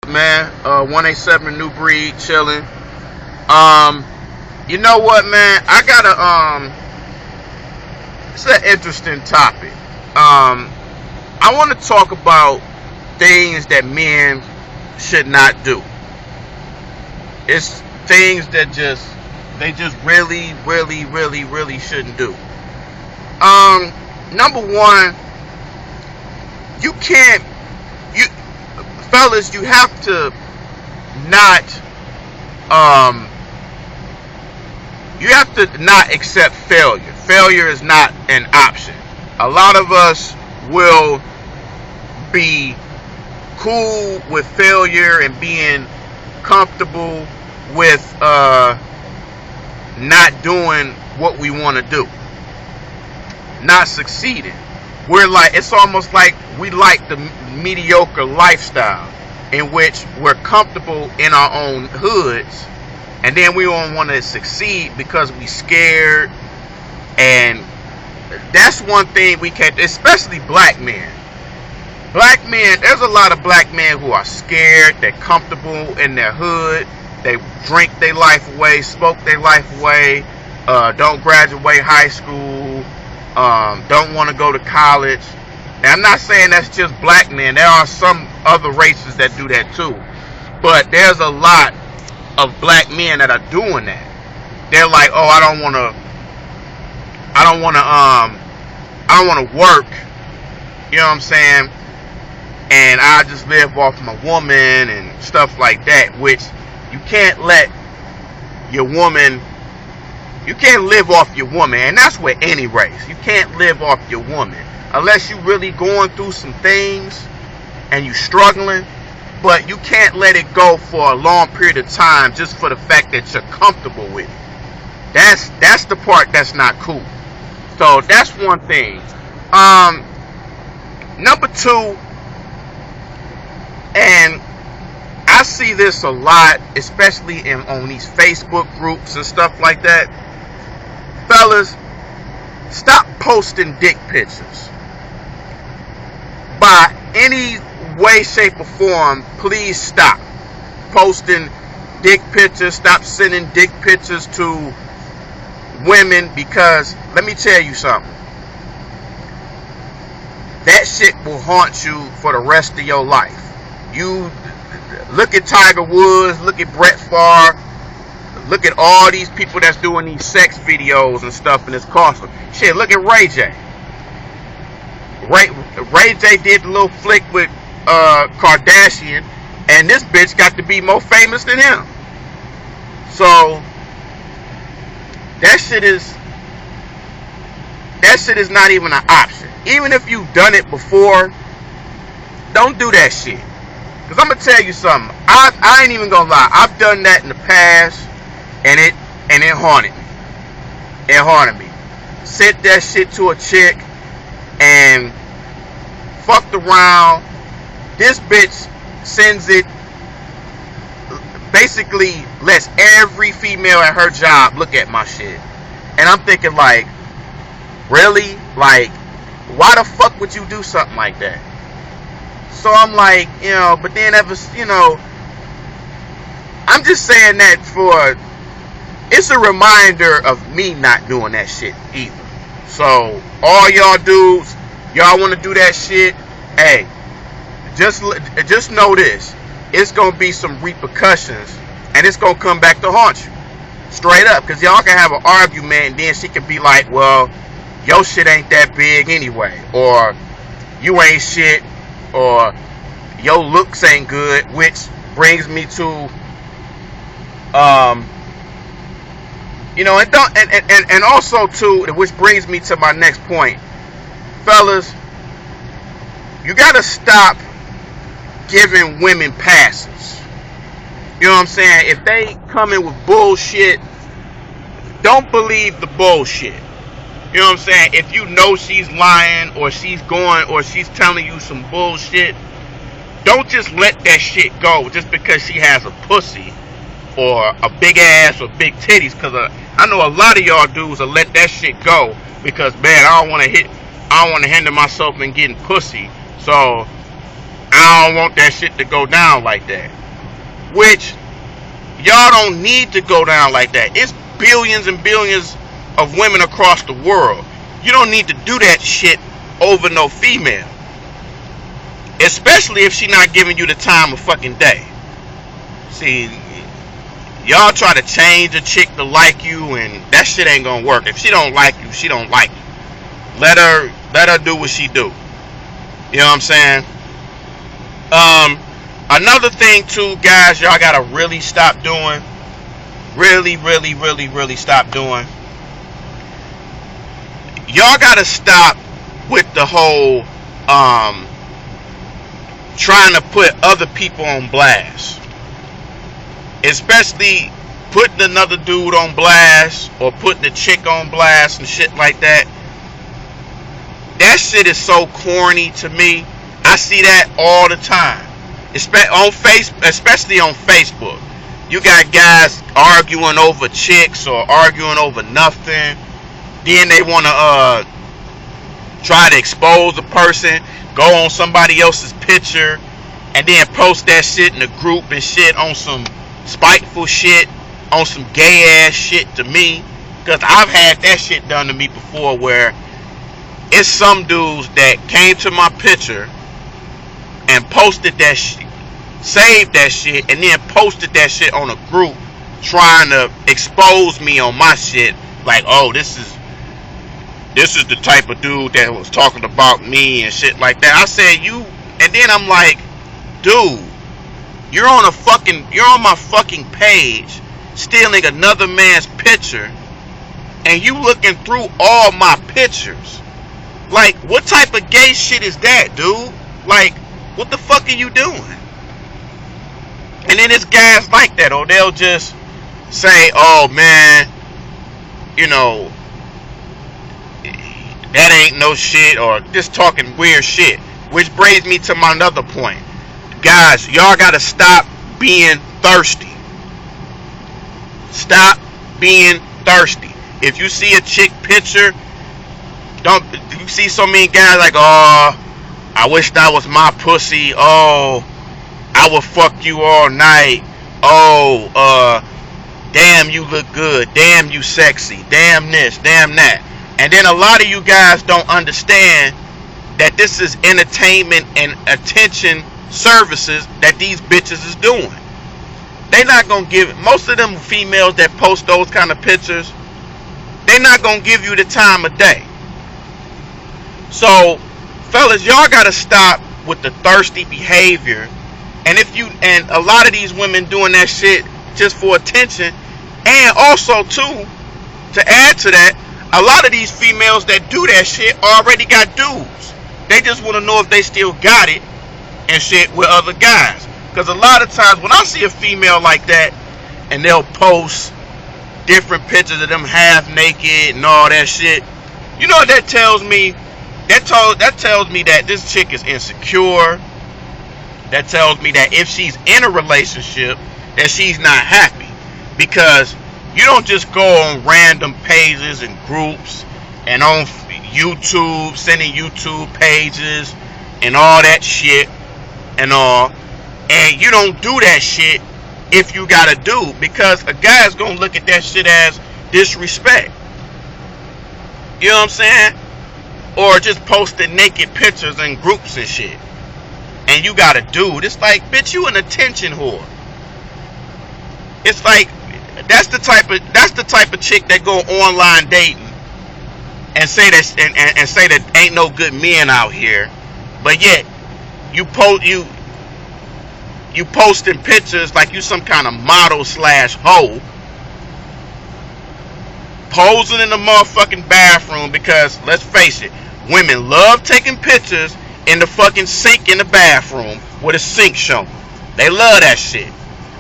man. 187 New Breed, chilling. You know what, man? I gotta, it's an interesting topic. I want to talk about things that men should not do. It's things that they just really shouldn't do. Number one, fellas, you have to not accept failure. Failure is not an option. A lot of us will be cool with failure and being comfortable with not doing what we want to do, not succeeding. It's almost like we like the mediocre lifestyle in which we're comfortable in our own hoods, and then we don't want to succeed because we scared. And that's one thing we can't, especially black men. Black men, there's a lot of black men who are scared. They're comfortable in their hood. They drink their life away, smoke their life away, don't graduate high school, don't want to go to college. Now, I'm not saying that's just black men. There are some other races that do that too. But there's a lot of black men that are doing that. They're like, oh, I don't want to work. You know what I'm saying? And I just live off my woman and stuff like that, which you can't let your woman, you can't live off your woman. And that's with any race. You can't live off your woman unless you really going through some things and you struggling. But you can't let it go for a long period of time just for the fact that you're comfortable with it. That's the part that's not cool. So that's one thing. Number two, and I see this a lot, especially on these Facebook groups and stuff like that. Fellas, stop posting dick pictures. By any way, shape, or form, please stop posting dick pictures. Stop sending dick pictures to women, because let me tell you something. That shit will haunt you for the rest of your life. You look at Tiger Woods, look at Brett Favre, look at all these people that's doing these sex videos and stuff, and it's costing. Shit, look at Ray J. Ray J did the little flick with Kardashian, and this bitch got to be more famous than him. So that shit is not even an option. Even if you've done it before, don't do that shit. Because I'm going to tell you something. I ain't even going to lie. I've done that in the past, and it haunted me. It haunted me. Sent that shit to a chick and fucked around. This bitch sends it, basically lets every female at her job look at my shit. And I'm thinking, like, really? Like, why the fuck would you do something like that? So I'm like, but then I'm just saying that it's a reminder of me not doing that shit either. So all y'all dudes, y'all want to do that shit, hey, just know this. It's going to be some repercussions, and it's going to come back to haunt you. Straight up. Because y'all can have an argument, and then she can be like, well, your shit ain't that big anyway. Or you ain't shit. Or your looks ain't good. Which brings me to, and also too, which brings me to my next point. Fellas, you got to stop giving women passes. You know what I'm saying? If they come in with bullshit, don't believe the bullshit. You know what I'm saying? If you know she's lying, or she's telling you some bullshit, don't just let that shit go just because she has a pussy or a big ass or big titties. Because I know a lot of y'all dudes will let that shit go because, man, I don't want to hinder myself in getting pussy. So I don't want that shit to go down like that. which y'all don't need to go down like that. It's billions and billions of women across the world. You don't need to do that shit over no female. Especially if she not giving you the time of fucking day. See, y'all try to change a chick to like you, and that shit ain't gonna work. If she don't like you, she don't like you. Let her do what she do. You know what I'm saying? Another thing too, guys, y'all gotta really stop doing. Really stop doing. Y'all gotta stop with the whole trying to put other people on blast. Especially putting another dude on blast or putting a chick on blast and shit like that. That shit is so corny to me. I see that all the time. Especially on Facebook. You got guys arguing over chicks or arguing over nothing. Then they want to try to expose a person, go on somebody else's picture, and then post that shit in the group and shit on some spiteful shit, on some gay ass shit to me. Because I've had that shit done to me before, where it's some dudes that came to my picture and posted that shit, saved that shit, and then posted that shit on a group trying to expose me on my shit. Like, oh, this is the type of dude that was talking about me and shit like that. I said, you, and then I'm like, dude, you're on my fucking page stealing another man's picture, and you looking through all my pictures. Like, what type of gay shit is that, dude? Like, what the fuck are you doing? And then it's guys like that, or they'll just say, oh man, you know, that ain't no shit, or just talking weird shit. Which brings me to my another point. Guys, y'all gotta stop being thirsty. Stop being thirsty. If you see a chick picture, you see so many guys like, oh, I wish that was my pussy. Oh, I would fuck you all night. Oh, damn, you look good. Damn, you sexy. Damn this, damn that. And then a lot of you guys don't understand that this is entertainment and attention services that these bitches is doing. They not gonna give, most of them females that post those kind of pictures, they not gonna give you the time of day. So, fellas, y'all gotta stop with the thirsty behavior. And a lot of these women doing that shit just for attention. And also too, to add to that, a lot of these females that do that shit already got dudes. They just want to know if they still got it and shit with other guys. Because a lot of times when I see a female like that, and they'll post different pictures of them half naked and all that shit, you know what that tells me? That tells me that this chick is insecure. That tells me that if she's in a relationship, that she's not happy. Because you don't just go on random pages and groups and on YouTube, sending YouTube pages and all that shit and all. And you don't do that shit if you got a dude, because a guy's gonna look at that shit as disrespect. You know what I'm saying? Or just posting naked pictures in groups and shit. And you got a dude. It's like, bitch, you an attention whore. It's like, that's the type of chick that go online dating and say that and say that ain't no good men out here, but yet you posting pictures like you some kind of model / hoe, posing in the motherfucking bathroom. Because let's face it, women love taking pictures in the fucking sink in the bathroom with a sink showing. They love that shit.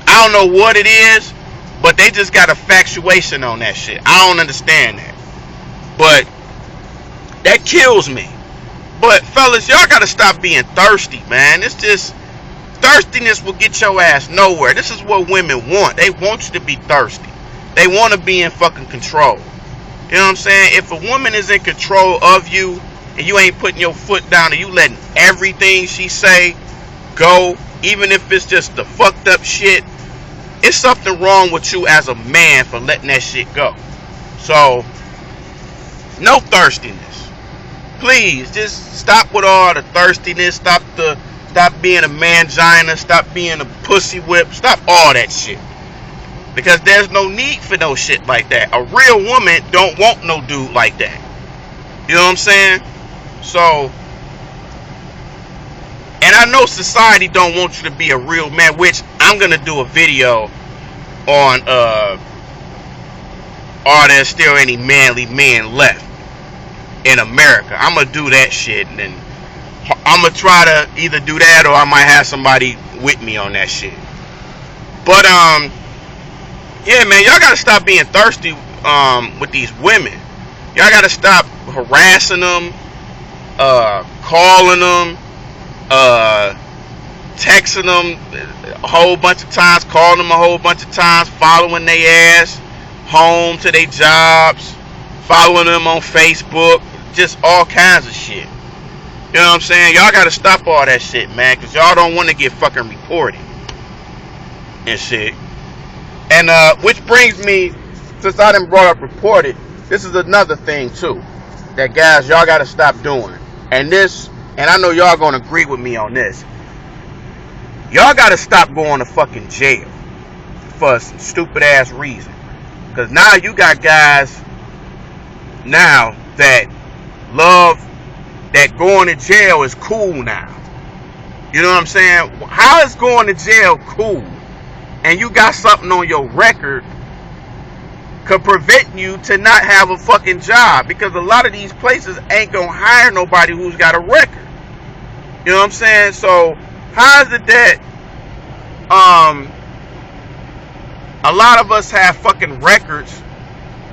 I don't know what it is, but they just got a infatuation on that shit. I don't understand that. But that kills me. But fellas, y'all gotta stop being thirsty, man. It's just, thirstiness will get your ass nowhere. This is what women want. They want you to be thirsty. They want to be in fucking control. You know what I'm saying? If a woman is in control of you and you ain't putting your foot down and you letting everything she say go, even if it's just the fucked up shit it's something wrong with you as a man for letting that shit go. So, no thirstiness. Please, just stop with all the thirstiness. Stop being a mangina. Stop being a pussy whip. Stop all that shit. Because there's no need for no shit like that. A real woman don't want no dude like that. You know what I'm saying? So, and I know society don't want you to be a real man, which I'm going to do a video on, are there still any manly men left in America? I'm going to do that shit, and then I'm going to try to either do that or I might have somebody with me on that shit. But, yeah, man, y'all got to stop being thirsty with these women. Y'all got to stop harassing them, calling them, texting them a whole bunch of times, calling them a whole bunch of times, following their ass home to their jobs, following them on Facebook, just all kinds of shit. You know what I'm saying? Y'all gotta stop all that shit, man, because y'all don't want to get fucking reported and shit. And which brings me, since I done brought up reported, this is another thing too that guys, y'all gotta stop doing. And I know y'all gonna agree with me on this. Y'all gotta stop going to fucking jail for some stupid ass reason. Because now you got guys now that love that going to jail is cool now. You know what I'm saying? How is going to jail cool? And you got something on your record could prevent you to not have a fucking job, because a lot of these places ain't gonna hire nobody who's got a record. You know what I'm saying? So how is it that a lot of us have fucking records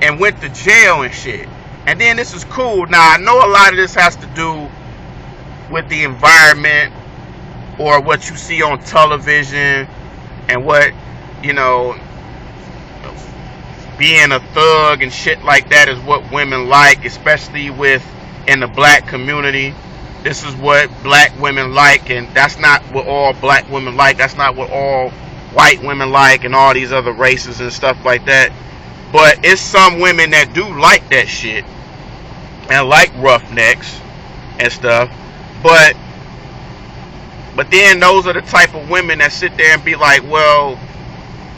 and went to jail and shit, and then this is cool? Now I know a lot of this has to do with the environment or what you see on television and what, you know, being a thug and shit like that is what women like, especially in the black community. This is what black women like, and that's not what all black women like. That's not what all white women like, and all these other races and stuff like that. But it's some women that do like that shit and like roughnecks and stuff. But then those are the type of women that sit there and be like, well,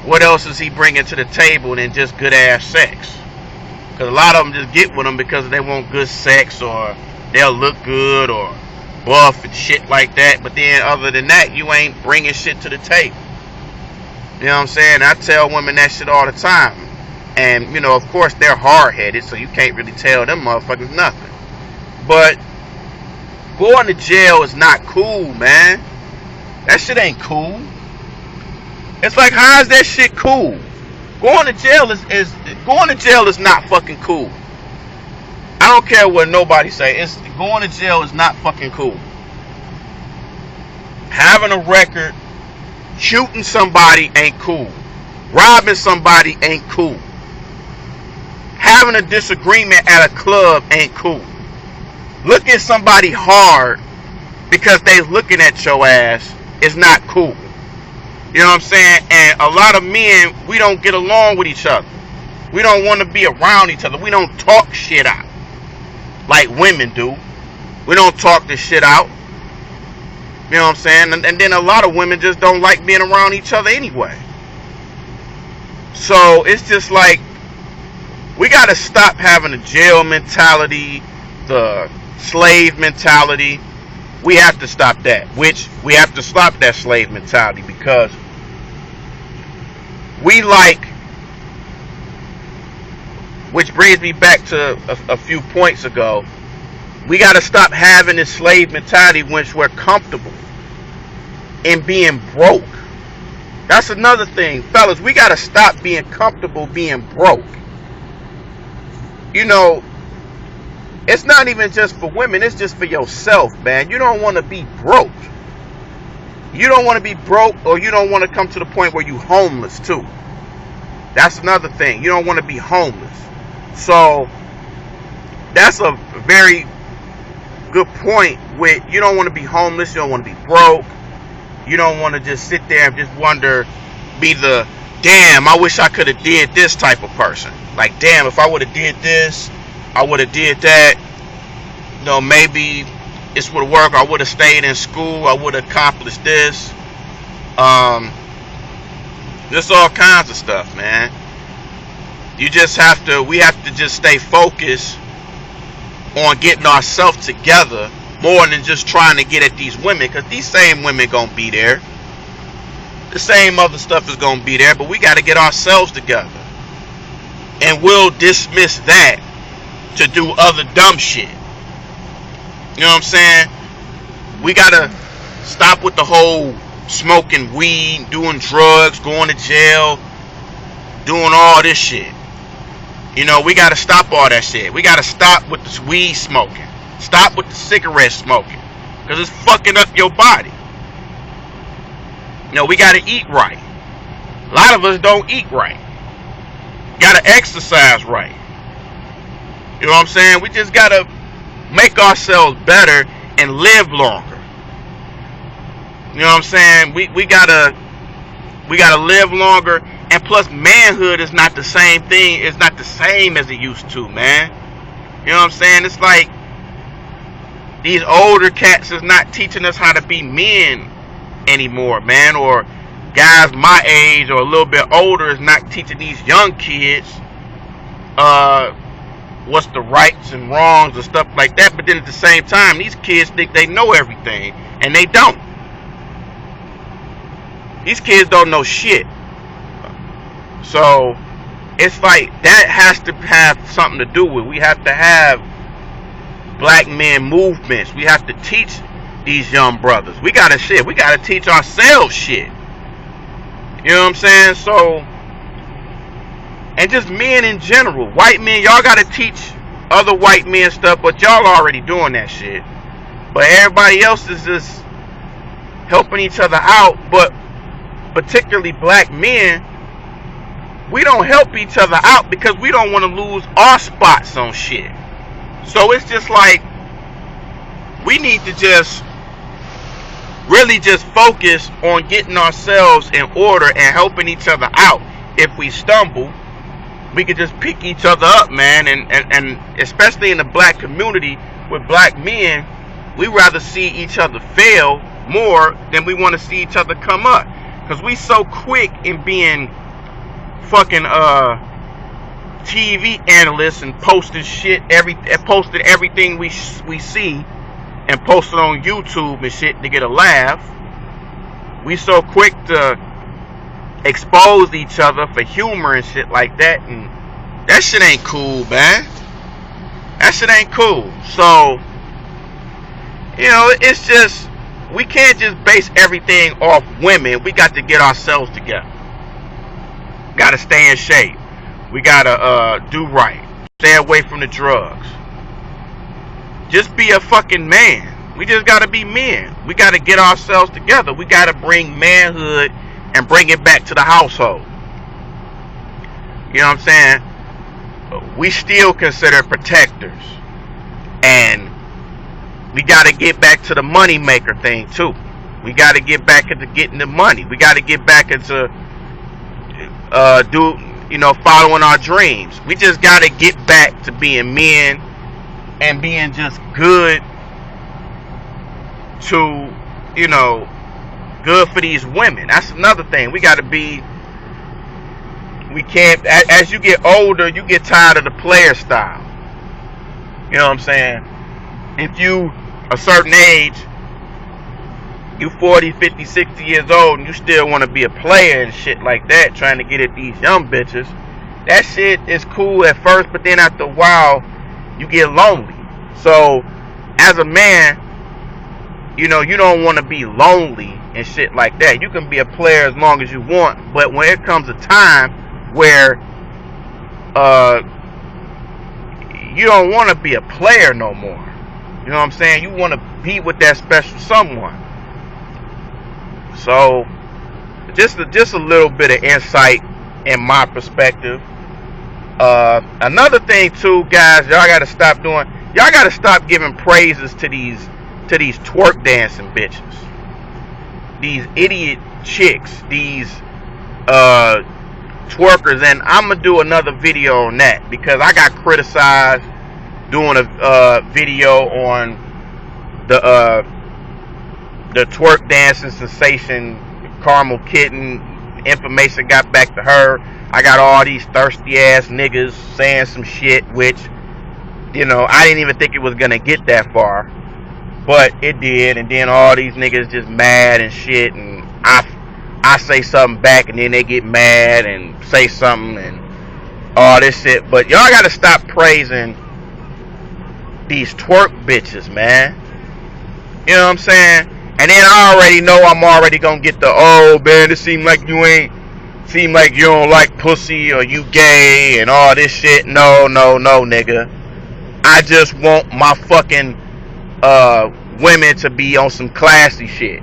what else is he bringing to the table than just good ass sex? Because a lot of them just get with them because they want good sex, or they'll look good, or buff and shit like that. But then other than that, you ain't bringing shit to the table. You know what I'm saying? I tell women that shit all the time. And, you know, of course, they're hard-headed, so you can't really tell them motherfuckers nothing. But going to jail is not cool, man. That shit ain't cool. It's like, how is that shit cool? Going to jail is not fucking cool. I don't care what nobody say. Going to jail is not fucking cool. Having a record, shooting somebody ain't cool. Robbing somebody ain't cool. Having a disagreement at a club ain't cool. Looking somebody hard because they looking at your ass is not cool. You know what I'm saying? And a lot of men, we don't get along with each other. We don't want to be around each other. We don't talk shit out like women do. We don't talk this shit out. You know what I'm saying? And then a lot of women just don't like being around each other anyway. So it's just like, we got to stop having the jail mentality, the slave mentality. We have to stop that. Which we have to stop that slave mentality, because we like, which brings me back to a few points ago. We got to stop having this slave mentality which we're comfortable in being broke. That's another thing, fellas. We got to stop being comfortable being broke. You know, it's not even just for women, it's just for yourself, man. You don't want to be broke. You don't want to be broke, or you don't want to come to the point where you homeless too. That's another thing. You don't want to be homeless. So that's a very good point. With, you don't want to be homeless, you don't want to be broke. You don't want to just sit there and just wonder, be the damn, I wish I could have did this type of person. Like, damn, if I would have did this, I would have did that. You know, maybe this would have worked. I would have stayed in school. I would have accomplished this. Just all kinds of stuff, man. We have to just stay focused on getting ourselves together more than just trying to get at these women, because these same women gonna be there. The same other stuff is gonna be there, but we gotta get ourselves together. And we'll dismiss that to do other dumb shit. You know what I'm saying? We gotta stop with the whole smoking weed, doing drugs, going to jail, doing all this shit. You know, we gotta stop all that shit. We gotta stop with the weed smoking. Stop with the cigarette smoking. Because it's fucking up your body. You know, we gotta eat right. A lot of us don't eat right. Gotta exercise right. You know what I'm saying? We just gotta make ourselves better and live longer. You know what I'm saying? We gotta live longer, and plus manhood is not the same thing. It's not the same as it used to, man. You know what I'm saying? It's like these older cats is not teaching us how to be men anymore, man. Or guys my age or a little bit older is not teaching these young kids what's the rights and wrongs and stuff like that. But then at the same time, these kids think they know everything, and they don't. These kids don't know shit. So it's like that has to have something to do with. We have to have black men movements. We have to teach these young brothers. We gotta teach ourselves shit. You know what I'm saying? So, and just men in general, white men, y'all gotta teach other white men stuff, but y'all already doing that shit. But everybody else is just helping each other out. But particularly black men, we don't help each other out because we don't want to lose our spots on shit. So it's just like we need to just really just focus on getting ourselves in order and helping each other out. If we stumble, we can just pick each other up, man. And especially in the black community with black men, we rather see each other fail more than we want to see each other come up. Because we so quick in being fucking TV analysts and posting shit, posting everything we see and posting on YouTube and shit to get a laugh. We so quick to expose each other for humor and shit like that, and that shit ain't cool, man. That shit ain't cool. So, you know, it's just, we can't just base everything off women. We got to get ourselves together. Got to stay in shape. We got to do right. Stay away from the drugs. Just be a fucking man. We just got to be men. We got to get ourselves together. We got to bring manhood and bring it back to the household. You know what I'm saying? We still consider protectors. And we got to get back to the money maker thing too. We got to get back into getting the money. We got to get back into following our dreams. We just got to get back to being men and being just good to, good for these women. That's another thing. We got to be, we can't, as you get older, you get tired of the player style. You know what I'm saying? If you a certain age, you 40, 50, 60 years old, and you still want to be a player and shit like that, trying to get at these young bitches, that shit is cool at first, but then after a while, you get lonely. So, as a man, you don't want to be lonely and shit like that. You can be a player as long as you want, but when it comes a time where you don't want to be a player no more. You know what I'm saying? You want to be with that special someone. So, just a little bit of insight in my perspective. Another thing too, guys, y'all gotta stop giving praises to these twerk dancing bitches. These idiot chicks, these twerkers, and I'm gonna do another video on that because I got criticized doing a video on the twerk dancing sensation Caramel Kitten. Information got back to her. I got all these thirsty ass niggas saying some shit, which, you know, I didn't even think it was gonna get that far, but it did. And then all these niggas just mad and shit, and I say something back, and then they get mad and say something and all this shit. But y'all gotta stop praising these twerk bitches, man. You know what I'm saying? And then I already know I'm already gonna get the, oh man, it seem like you don't like pussy, or you gay and all this shit. No, nigga. I just want my fucking women to be on some classy shit.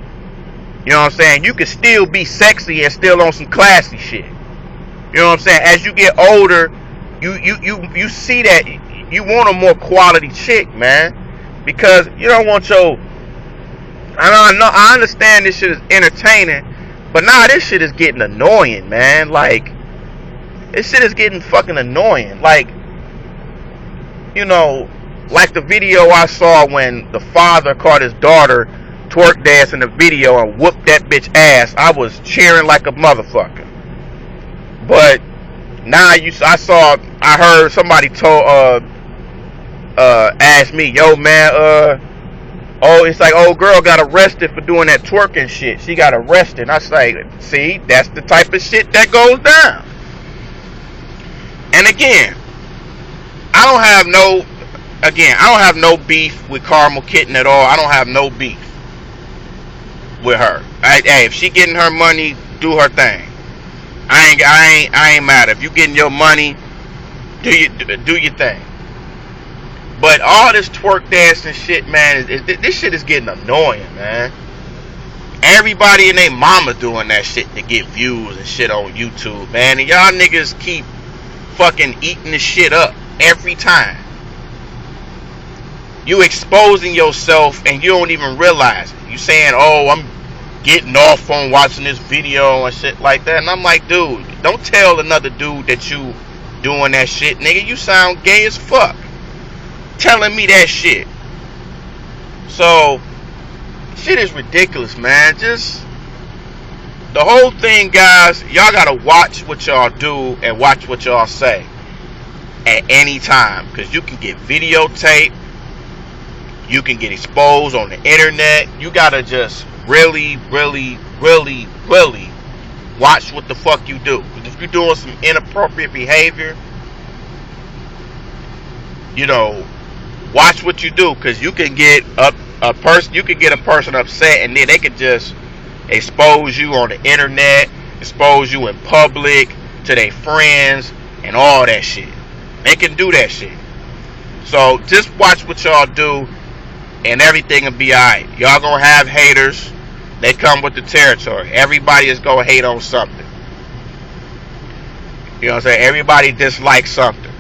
You know what I'm saying? You can still be sexy and still on some classy shit. You know what I'm saying? As you get older, you see that you want a more quality chick, man, because you don't want your. I understand this shit is entertaining, but nah, this shit is getting annoying, man. Like, this shit is getting fucking annoying. Like, you know, like the video I saw when the father caught his daughter twerk dance in the video and whooped that bitch ass. I was cheering like a motherfucker. But now I heard somebody asked me, yo man, it's like old girl got arrested for doing that twerking shit. She got arrested. And I say, see, that's the type of shit that goes down. And again, I don't have no beef with Caramel Kitten at all. I don't have no beef with her. Hey, if she getting her money, do her thing. I ain't mad. If you getting your money, do your thing. But all this twerk dancing shit, man, this shit is getting annoying, man. Everybody and their mama doing that shit to get views and shit on YouTube, man. And y'all niggas keep fucking eating this shit up every time. You exposing yourself and you don't even realize it. You saying, oh, I'm getting off on watching this video and shit like that. And I'm like, dude, don't tell another dude that you doing that shit, nigga. You sound gay as fuck telling me that shit. So shit is ridiculous, man. Just the whole thing, guys. Y'all gotta watch what y'all do and watch what y'all say at any time, because you can get videotaped, you can get exposed on the internet. You gotta just really watch what the fuck you do. Because if you're doing some inappropriate behavior, you know, watch what you do, because you can get a person upset, and then they can just expose you on the internet, expose you in public to their friends and all that shit. They can do that shit. So just watch what y'all do, and everything will be alright. Y'all gonna have haters. They come with the territory. Everybody is gonna hate on something. You know what I'm saying? Everybody dislikes something.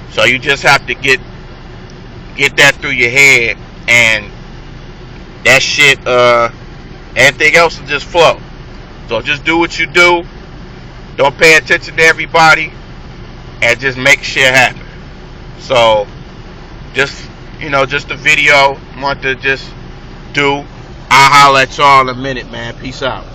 So you just have to get that through your head, and that shit, everything else will just flow. So just do what you do. Don't pay attention to everybody, and just make shit happen. So just, you know, just a video I want to just do. I'll holler at y'all in a minute, man. Peace out.